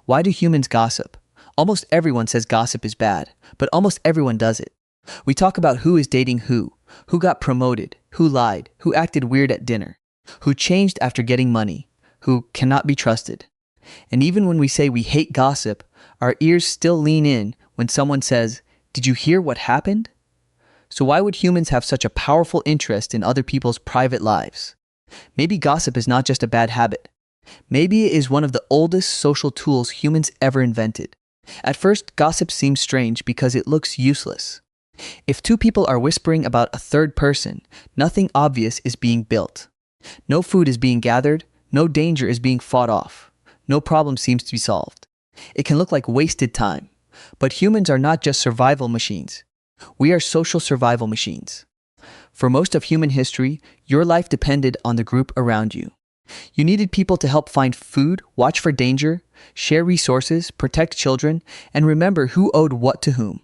Why do humans gossip? Almost everyone says gossip is bad, but almost everyone does it. We talk about who is dating who got promoted, who lied, who acted weird at dinner, who changed after getting money, who cannot be trusted. And even when we say we hate gossip, our ears still lean in when someone says, "Did you hear what happened?" So why would humans have such a powerful interest in other people's private lives? Maybe gossip is not just a bad habit. Maybe it is one of the oldest social tools humans ever invented. At first, gossip seems strange because it looks useless. If two people are whispering about a third person, nothing obvious is being built. No food is being gathered, no danger is being fought off, no problem seems to be solved. It can look like wasted time. But humans are not just survival machines. We are social survival machines. For most of human history, your life depended on the group around you. You needed people to help find food, watch for danger, share resources, protect children, and remember who owed what to whom.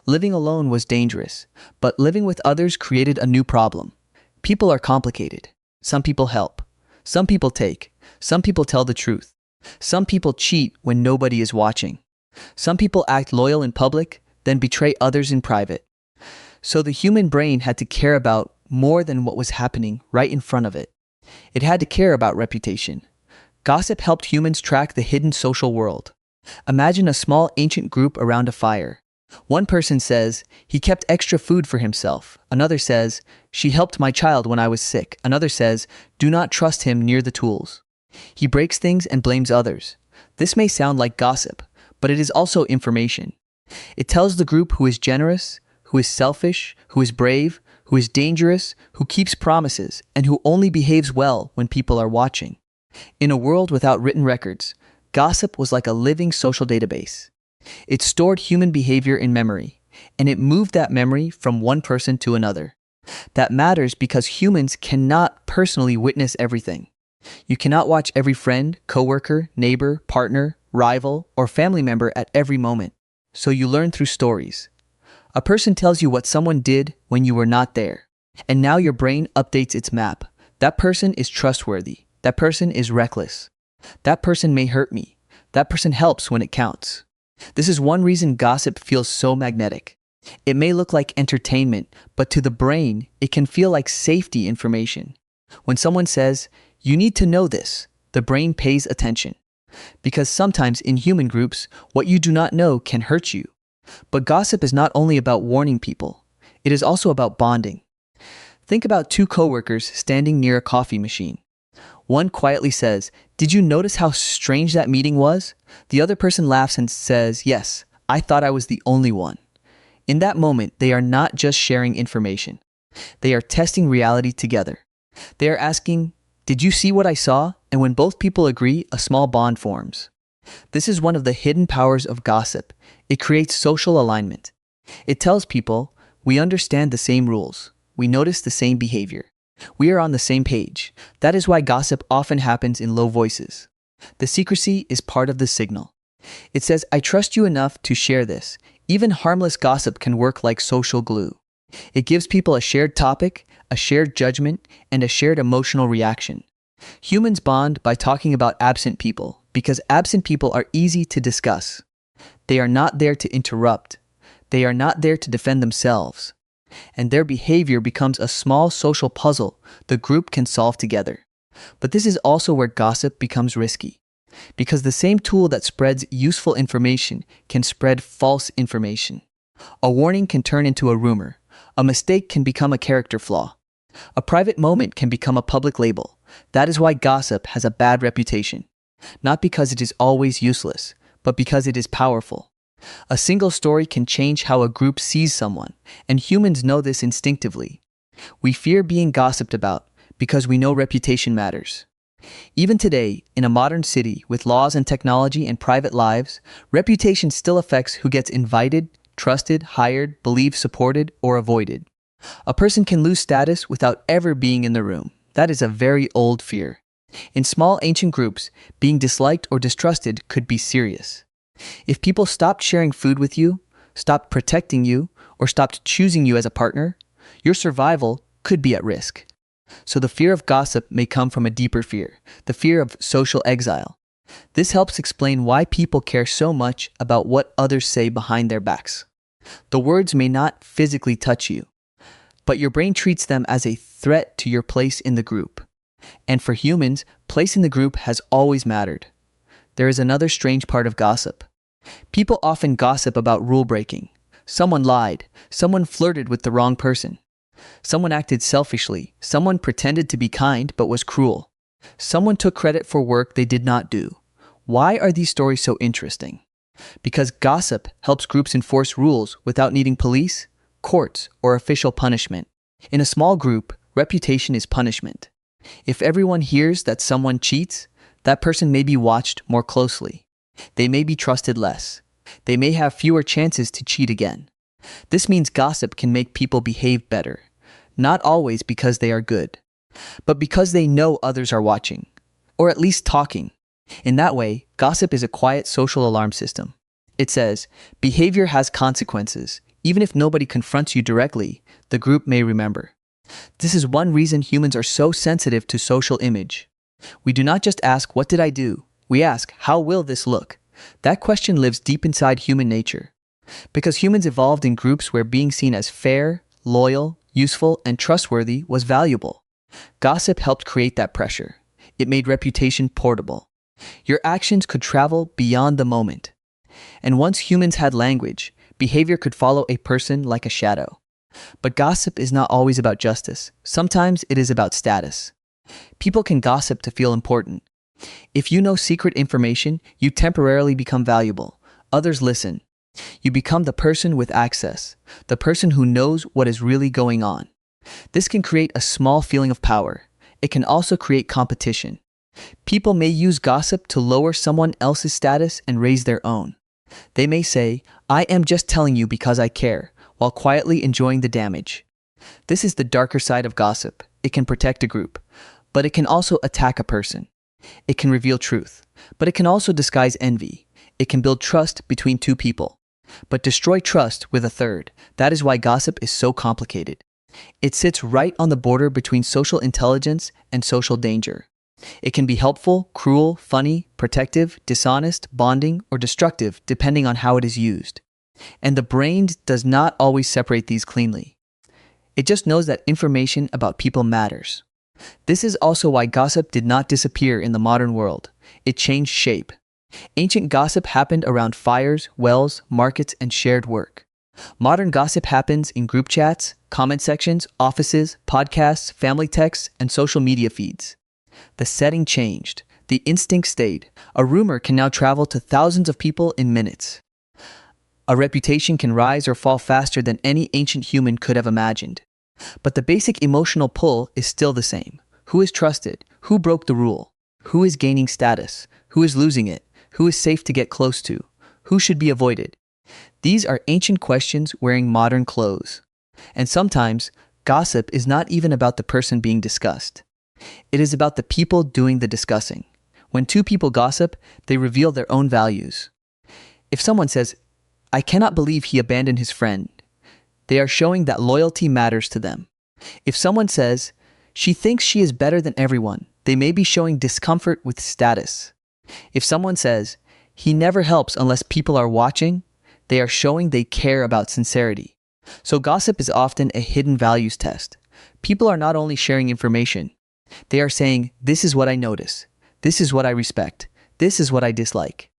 Living alone was dangerous, but living with others created a new problem. People are complicated. Some people help. Some people take. Some people tell the truth. Some people cheat when nobody is watching. Some people act loyal in public, then betray others in private. So the human brain had to care about more than what was happening right in front of it. It had to care about reputation. Gossip helped humans track the hidden social world. Imagine a small ancient group around a fire. One person says, "He kept extra food for himself." Another says, "She helped my child when I was sick." Another says, "Do not trust him near the tools." He breaks things and blames others. This may sound like gossip, but it is also information. It tells the group who is generous, who is selfish, who is brave, who is dangerous, who keeps promises, and who only behaves well when people are watching. In a world without written records, gossip was like a living social database. It stored human behavior in memory, and it moved that memory from one person to another. That matters because humans cannot personally witness everything. You cannot watch every friend, coworker, neighbor, partner, rival, or family member at every moment. So you learn through stories. A person tells you what someone did when you were not there, and now your brain updates its map. That person is trustworthy. That person is reckless. That person may hurt me. That person helps when it counts. This is one reason gossip feels so magnetic. It may look like entertainment, but to the brain, it can feel like safety information. When someone says, "You need to know this," the brain pays attention. Because sometimes in human groups, what you do not know can hurt you. But gossip is not only about warning people, it is also about bonding. Think about two coworkers standing near a coffee machine. One quietly says, "Did you notice how strange that meeting was?" The other person laughs and says, "Yes, I thought I was the only one." In that moment, they are not just sharing information. They are testing reality together. They are asking, "Did you see what I saw?" And when both people agree, a small bond forms. This is one of the hidden powers of gossip. It creates social alignment. It tells people, we understand the same rules. We notice the same behavior. We are on the same page. That is why gossip often happens in low voices. The secrecy is part of the signal. It says, "I trust you enough to share this." Even harmless gossip can work like social glue. It gives people a shared topic, a shared judgment, and a shared emotional reaction. Humans bond by talking about absent people because absent people are easy to discuss. They are not there to interrupt. They are not there to defend themselves. And their behavior becomes a small social puzzle the group can solve together. But this is also where gossip becomes risky. Because the same tool that spreads useful information can spread false information. A warning can turn into a rumor. A mistake can become a character flaw. A private moment can become a public label. That is why gossip has a bad reputation. Not because it is always useless, but because it is powerful. A single story can change how a group sees someone, and humans know this instinctively. We fear being gossiped about because we know reputation matters. Even today, in a modern city with laws and technology and private lives, reputation still affects who gets invited, trusted, hired, believed, supported, or avoided. A person can lose status without ever being in the room. That is a very old fear. In small ancient groups, being disliked or distrusted could be serious. If people stopped sharing food with you, stopped protecting you, or stopped choosing you as a partner, your survival could be at risk. So the fear of gossip may come from a deeper fear, the fear of social exile. This helps explain why people care so much about what others say behind their backs. The words may not physically touch you, but your brain treats them as a threat to your place in the group. And for humans, place in the group has always mattered. There is another strange part of gossip. People often gossip about rule breaking. Someone lied. Someone flirted with the wrong person. Someone acted selfishly. Someone pretended to be kind but was cruel. Someone took credit for work they did not do. Why are these stories so interesting? Because gossip helps groups enforce rules without needing police, courts, or official punishment. In a small group, reputation is punishment. If everyone hears that someone cheats, that person may be watched more closely. They may be trusted less. They may have fewer chances to cheat again. This means gossip can make people behave better, not always because they are good, but because they know others are watching, or at least talking. In that way, gossip is a quiet social alarm system. It says, behavior has consequences. Even if nobody confronts you directly, the group may remember. This is one reason humans are so sensitive to social image. We do not just ask, what did I do? We ask, how will this look? That question lives deep inside human nature. Because humans evolved in groups where being seen as fair, loyal, useful, and trustworthy was valuable. Gossip helped create that pressure. It made reputation portable. Your actions could travel beyond the moment. And once humans had language, behavior could follow a person like a shadow. But gossip is not always about justice. Sometimes it is about status. People can gossip to feel important. If you know secret information, you temporarily become valuable. Others listen. You become the person with access, the person who knows what is really going on. This can create a small feeling of power. It can also create competition. People may use gossip to lower someone else's status and raise their own. They may say, I am just telling you because I care, while quietly enjoying the damage. This is the darker side of gossip. It can protect a group, but it can also attack a person. It can reveal truth, but it can also disguise envy. It can build trust between two people, but destroy trust with a third. That is why gossip is so complicated. It sits right on the border between social intelligence and social danger. It can be helpful, cruel, funny, protective, dishonest, bonding, or destructive, depending on how it is used. And the brain does not always separate these cleanly. It just knows that information about people matters. This is also why gossip did not disappear in the modern world. It changed shape. Ancient gossip happened around fires, wells, markets, and shared work. Modern gossip happens in group chats, comment sections, offices, podcasts, family texts, and social media feeds. The setting changed. The instinct stayed. A rumor can now travel to thousands of people in minutes. A reputation can rise or fall faster than any ancient human could have imagined. But the basic emotional pull is still the same. Who is trusted? Who broke the rule? Who is gaining status? Who is losing it? Who is safe to get close to? Who should be avoided? These are ancient questions wearing modern clothes. And sometimes, gossip is not even about the person being discussed. It is about the people doing the discussing. When two people gossip, they reveal their own values. If someone says, I cannot believe he abandoned his friend, they are showing that loyalty matters to them. If someone says, she thinks she is better than everyone, they may be showing discomfort with status. If someone says, he never helps unless people are watching, they are showing they care about sincerity. So gossip is often a hidden values test. People are not only sharing information, they are saying, this is what I notice. This is what I respect. This is what I dislike.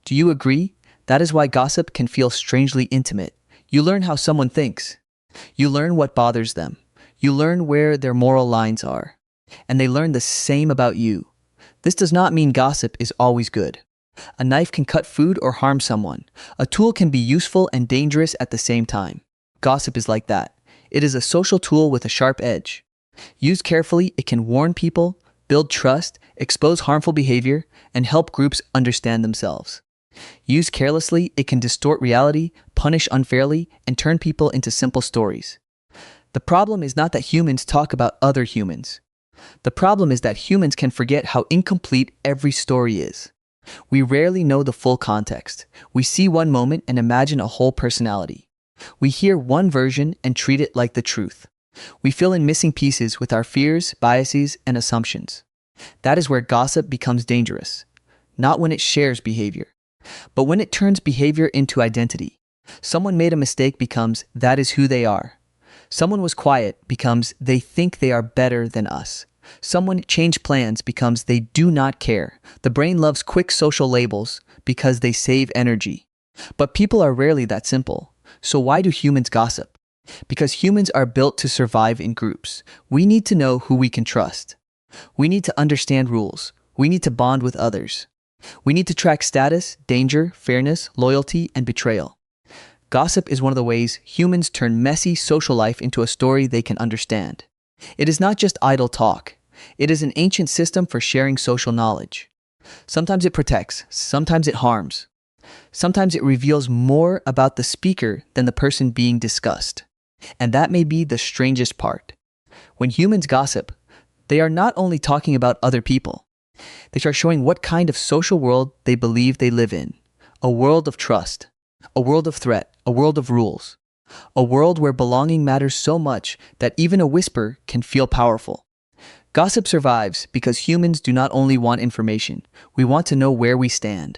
Do you agree? That is why gossip can feel strangely intimate. You learn how someone thinks. You learn what bothers them. You learn where their moral lines are. And they learn the same about you. This does not mean gossip is always good. A knife can cut food or harm someone. A tool can be useful and dangerous at the same time. Gossip is like that. It is a social tool with a sharp edge. Used carefully, it can warn people, build trust, expose harmful behavior, and help groups understand themselves. Used carelessly, it can distort reality, punish unfairly, and turn people into simple stories. The problem is not that humans talk about other humans. The problem is that humans can forget how incomplete every story is. We rarely know the full context. We see one moment and imagine a whole personality. We hear one version and treat it like the truth. We fill in missing pieces with our fears, biases, and assumptions. That is where gossip becomes dangerous. not when it shares behavior, but when it turns behavior into identity. Someone made a mistake becomes that is who they are. Someone was quiet becomes they think they are better than us. Someone changed plans becomes they do not care. The brain loves quick social labels because they save energy. But people are rarely that simple. So why do humans gossip? Because humans are built to survive in groups. We need to know who we can trust. We need to understand rules. We need to bond with others. We need to track status, danger, fairness, loyalty, and betrayal. Gossip is one of the ways humans turn messy social life into a story they can understand. It is not just idle talk. It is an ancient system for sharing social knowledge. Sometimes it protects, sometimes it harms. Sometimes it reveals more about the speaker than the person being discussed. And that may be the strangest part. When humans gossip, they are not only talking about other people. They are showing what kind of social world they believe they live in. A world of trust, a world of threat, a world of rules. A world where belonging matters so much that even a whisper can feel powerful. Gossip survives because humans do not only want information, we want to know where we stand.